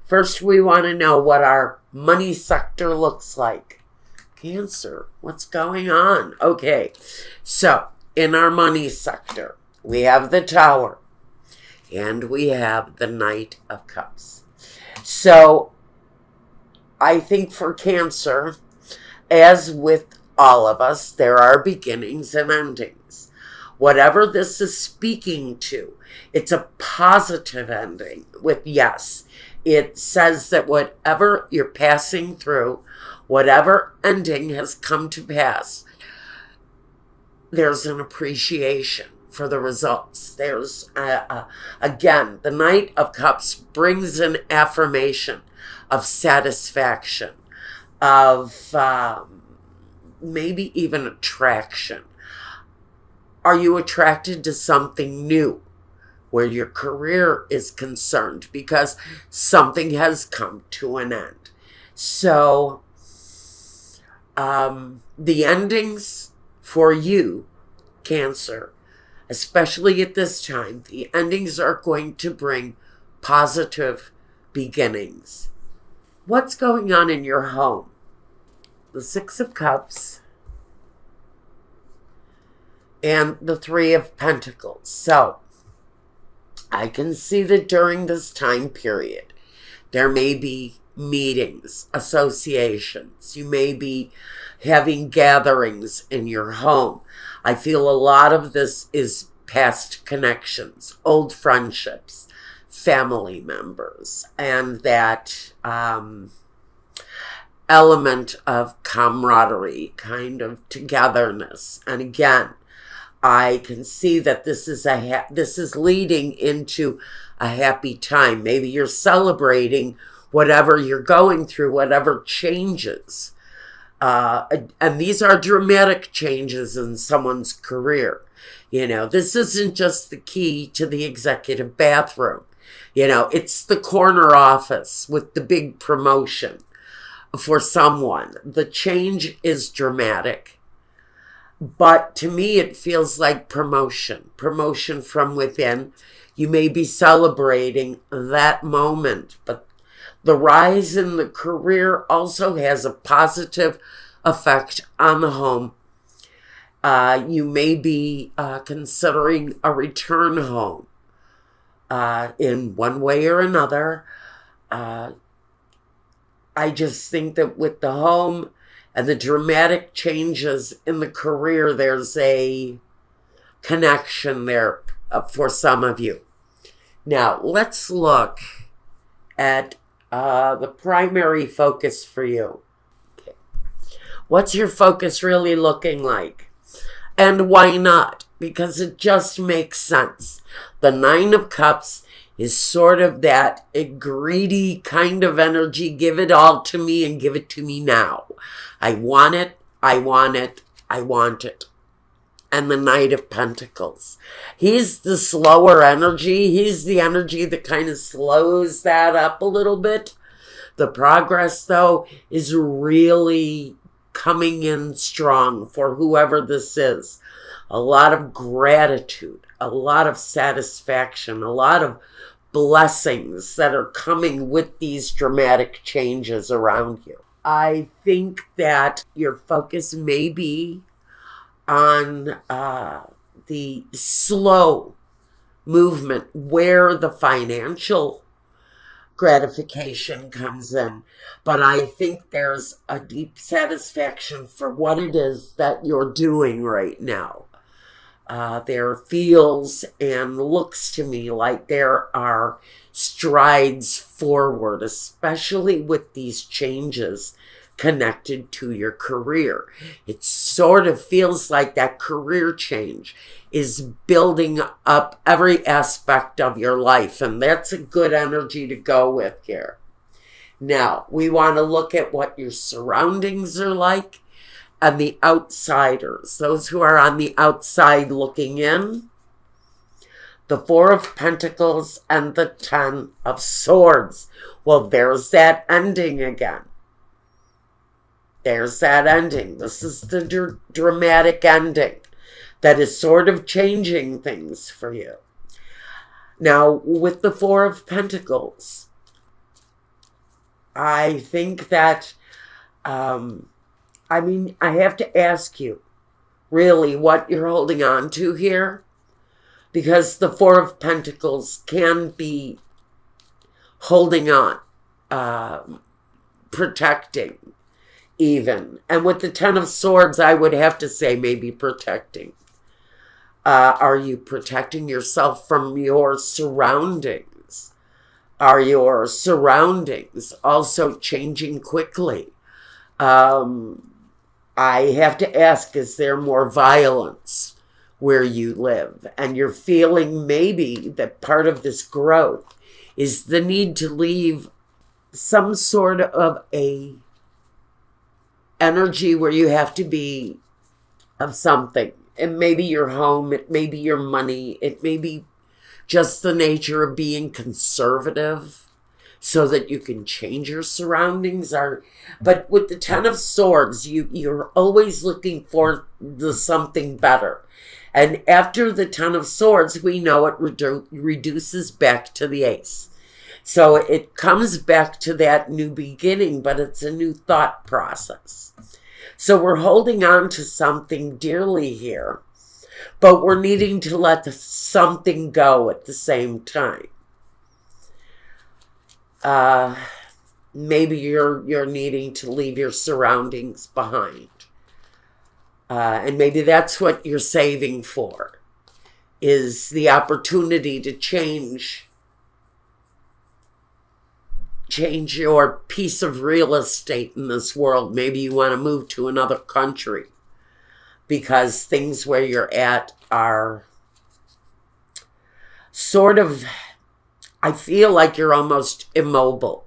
First, we want to know what our money sector looks like. Cancer, what's going on? Okay, so in our money sector, we have the Tower and we have the Knight of Cups. So I think for Cancer, as with all of us, there are beginnings and endings. Whatever this is speaking to, it's a positive ending with yes. It says that whatever you're passing through, whatever ending has come to pass, there's an appreciation for the results. There's, again, the Knight of Cups brings an affirmation of satisfaction, of maybe even attraction. Are you attracted to something new where your career is concerned because something has come to an end? So the endings for you, Cancer, especially at this time, the endings are going to bring positive beginnings. What's going on in your home? The Six of Cups and the Three of Pentacles. So I can see that during this time period, there may be meetings, associations. You may be having gatherings in your home. I feel a lot of this is past connections, old friendships, family members, and that element of camaraderie, kind of togetherness. And again, I can see that this is leading into a happy time. Maybe you're celebrating whatever you're going through, whatever changes. And these are dramatic changes in someone's career. You know, this isn't just the key to the executive bathroom. You know, it's the corner office with the big promotion for someone. The change is dramatic. But to me, it feels like promotion from within. You may be celebrating that moment, but the rise in the career also has a positive effect on the home. You may be considering a return home in one way or another. I just think that with the home and the dramatic changes in the career, there's a connection there for some of you. Now, let's look at the primary focus for you. Okay. What's your focus really looking like? And why not? Because it just makes sense. The Nine of Cups is sort of that greedy kind of energy. Give it all to me and give it to me now. I want it, I want it, I want it. And the Knight of Pentacles. He's the slower energy. He's the energy that kind of slows that up a little bit. The progress, though, is really coming in strong for whoever this is. A lot of gratitude, a lot of satisfaction, a lot of blessings that are coming with these dramatic changes around you. I think that your focus may be on the slow movement where the financial gratification comes in. But I think there's a deep satisfaction for what it is that you're doing right now. There feels and looks to me like there are strides forward, especially with these changes connected to your career. It sort of feels like that career change is building up every aspect of your life, and that's a good energy to go with here. Now, we want to look at what your surroundings are like and the outsiders, those who are on the outside looking in. The Four of Pentacles and the Ten of Swords. Well, there's that ending again. There's that ending. This is the dramatic ending that is sort of changing things for you. Now, with the Four of Pentacles, I think that, I mean, I have to ask you, really, what you're holding on to here? Because the Four of Pentacles can be holding on, protecting even. And with the Ten of Swords, I would have to say maybe protecting. Are you protecting yourself from your surroundings? Are your surroundings also changing quickly? I have to ask, is there more violence where you live? And you're feeling maybe that part of this growth is the need to leave some sort of a energy where you have to be of something. It may be your home, it may be your money, it may be just the nature of being conservative so that you can change your surroundings. But with the Ten of Swords, you're always looking for the something better. And after the Ten of Swords, we know it reduces back to the Ace. So it comes back to that new beginning, but it's a new thought process. So we're holding on to something dearly here, but we're needing to let something go at the same time. Maybe you're needing to leave your surroundings behind. And maybe that's what you're saving for, is the opportunity to change your piece of real estate in this world. Maybe you want to move to another country because things where you're at are sort of, I feel like you're almost immobile.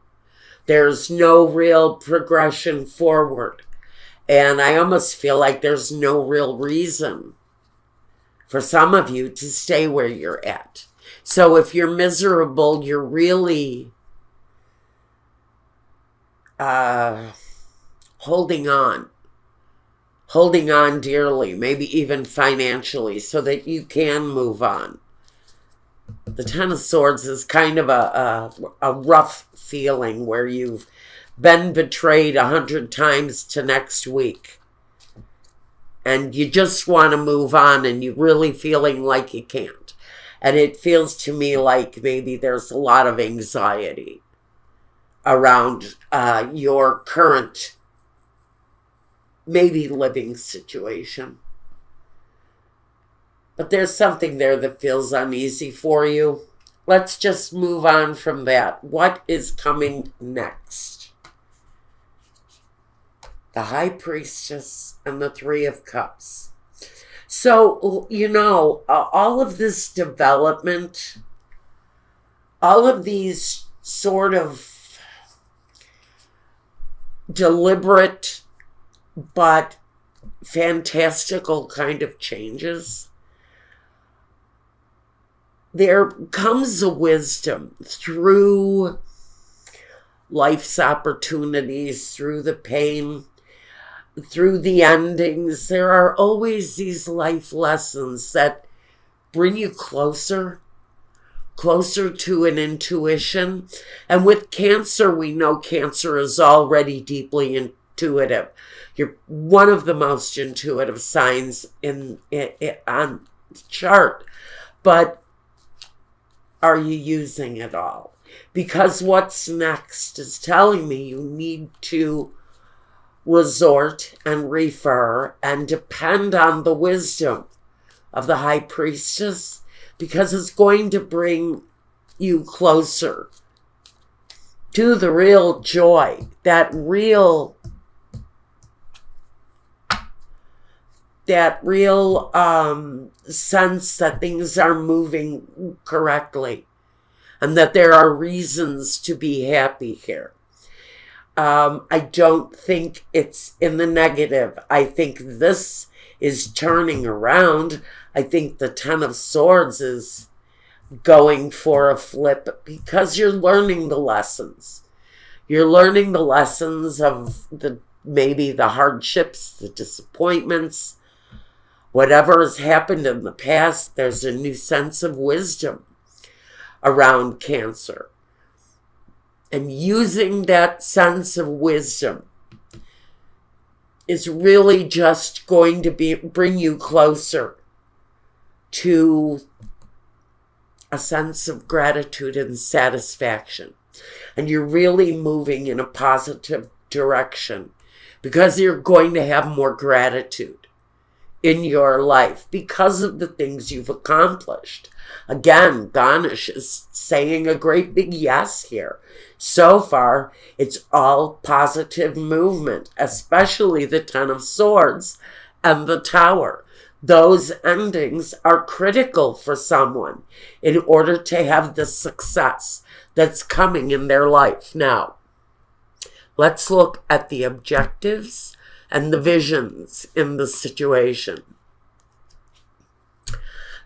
There's no real progression forward. And I almost feel like there's no real reason for some of you to stay where you're at. So if you're miserable, you're really holding on dearly, maybe even financially, so that you can move on. The Ten of Swords is kind of a rough feeling where you've been betrayed 100 times to next week. And you just want to move on and you're really feeling like you can't. And it feels to me like maybe there's a lot of anxiety around your current, maybe living situation. But there's something there that feels uneasy for you. Let's just move on from that. What is coming next? The High Priestess and the Three of Cups. So, you know, all of this development, all of these sort of deliberate but fantastical kind of changes, there comes a wisdom through life's opportunities, through the pain, through the endings. There are always these life lessons that bring you closer to an intuition. And with Cancer, we know Cancer is already deeply intuitive. You're one of the most intuitive signs on the chart. But are you using it all? Because what's next is telling me you need to resort and refer and depend on the wisdom of the High Priestess, because it's going to bring you closer to the real joy, that real sense that things are moving correctly and that there are reasons to be happy here. I don't think it's in the negative. I think this is turning around. I think the Ten of Swords is going for a flip because you're learning the lessons. You're learning the lessons of maybe the hardships, the disappointments, whatever has happened in the past. There's a new sense of wisdom around Cancer. And using that sense of wisdom is really just going to bring you closer to a sense of gratitude and satisfaction. And you're really moving in a positive direction because you're going to have more gratitude in your life because of the things you've accomplished. Again, Ganesh is saying a great big yes here. So far, it's all positive movement, especially the Ten of Swords and the Tower. Those endings are critical for someone in order to have the success that's coming in their life. Now, let's look at the objectives and the visions in the situation.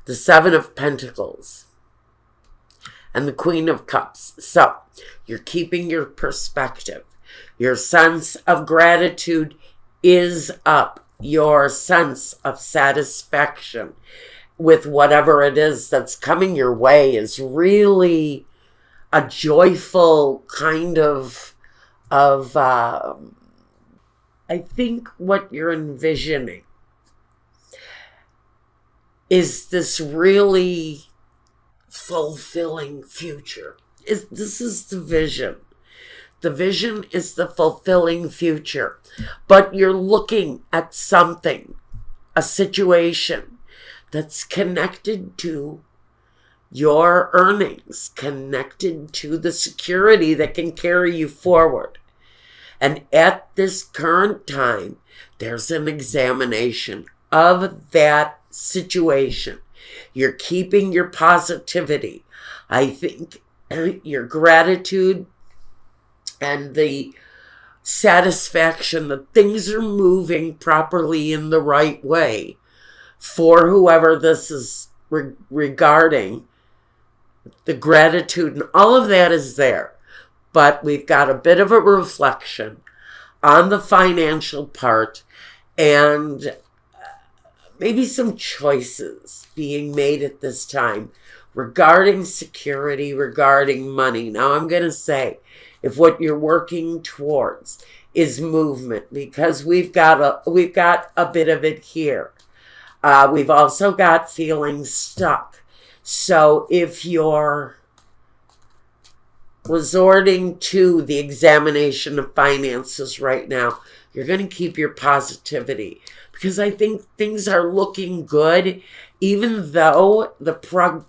The Seven of Pentacles and the Queen of Cups. So, you're keeping your perspective. Your sense of gratitude is up. Your sense of satisfaction with whatever it is that's coming your way is really a joyful kind of I think what you're envisioning is this really fulfilling future. This is the vision. The vision is the fulfilling future. But you're looking at something, a situation that's connected to your earnings, connected to the security that can carry you forward. And at this current time, there's an examination of that situation. You're keeping your positivity. I think your gratitude and the satisfaction that things are moving properly in the right way for whoever this is regarding. The gratitude and all of that is there. But we've got a bit of a reflection on the financial part and maybe some choices being made at this time regarding security, regarding money. Now, I'm going to say, if what you're working towards is movement, because we've got a bit of it here. We've also got feeling stuck. So if you're resorting to the examination of finances right now, you're going to keep your positivity because I think things are looking good, even though the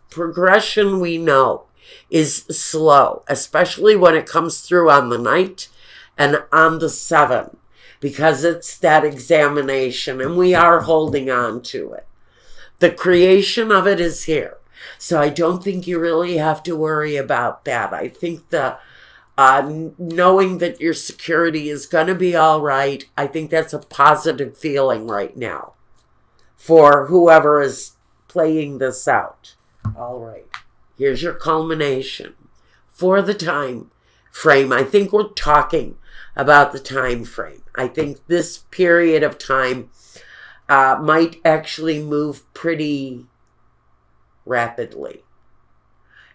progression we know is slow, especially when it comes through on the Knight and on the 7, because it's that examination and we are holding on to it. The creation of it is here. So I don't think you really have to worry about that. I think the knowing that your security is going to be all right, I think that's a positive feeling right now for whoever is playing this out. All right. Here's your culmination for the time frame. I think we're talking about the time frame. I think this period of time might actually move pretty rapidly.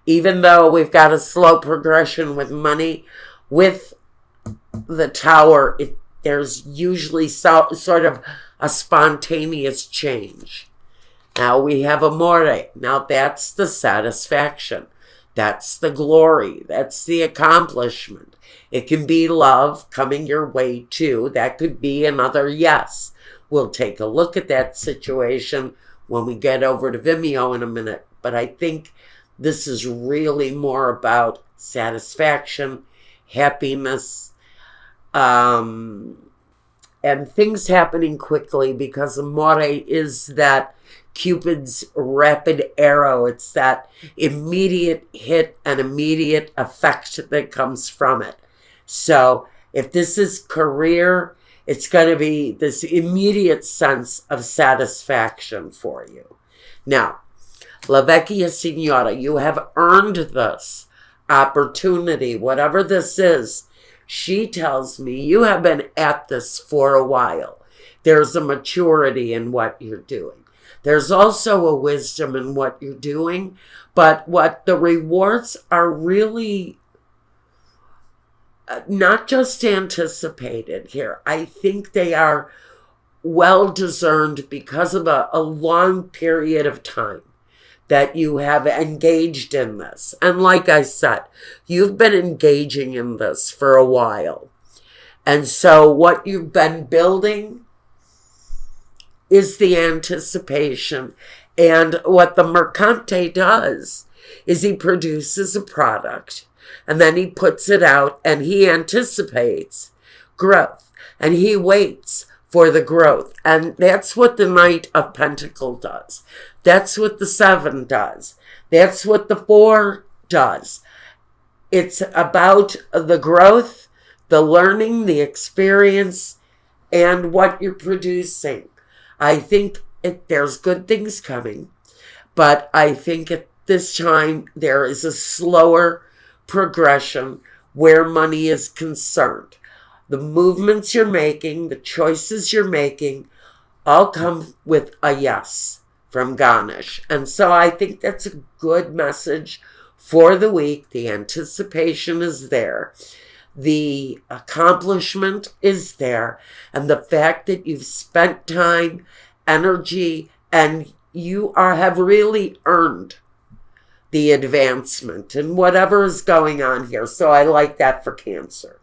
Even though we've got a slow progression with money, with the Tower, there's usually sort of a spontaneous change. Now we have Amore. Now that's the satisfaction. That's the glory. That's the accomplishment. It can be love coming your way too. That could be another yes. We'll take a look at that situation when we get over to Vimeo in a minute. But I think this is really more about satisfaction, happiness, and things happening quickly, because Amore is that Cupid's rapid arrow. It's that immediate hit and immediate effect that comes from it. So if this is career, it's going to be this immediate sense of satisfaction for you. Now, La Vecchia Signora, you have earned this opportunity, whatever this is. She tells me you have been at this for a while. There's a maturity in what you're doing. There's also a wisdom in what you're doing, but what the rewards are really not just anticipated here. I think they are well discerned because of a long period of time that you have engaged in this. And like I said, you've been engaging in this for a while. And so what you've been building is the anticipation. And what the Mercante does is he produces a product and then he puts it out and he anticipates growth and he waits for the growth. And that's what the Knight of Pentacles does. That's what the 7 does. That's what the 4 does. It's about the growth, the learning, the experience, and what you're producing. I think there's good things coming, but I think at this time there is a slower progression where money is concerned. The movements you're making, the choices you're making, all come with a yes from Ganesh. And so I think that's a good message for the week. The anticipation is there. The accomplishment is there. And the fact that you've spent time, energy, and you have really earned the advancement and whatever is going on here. So I like that for Cancer.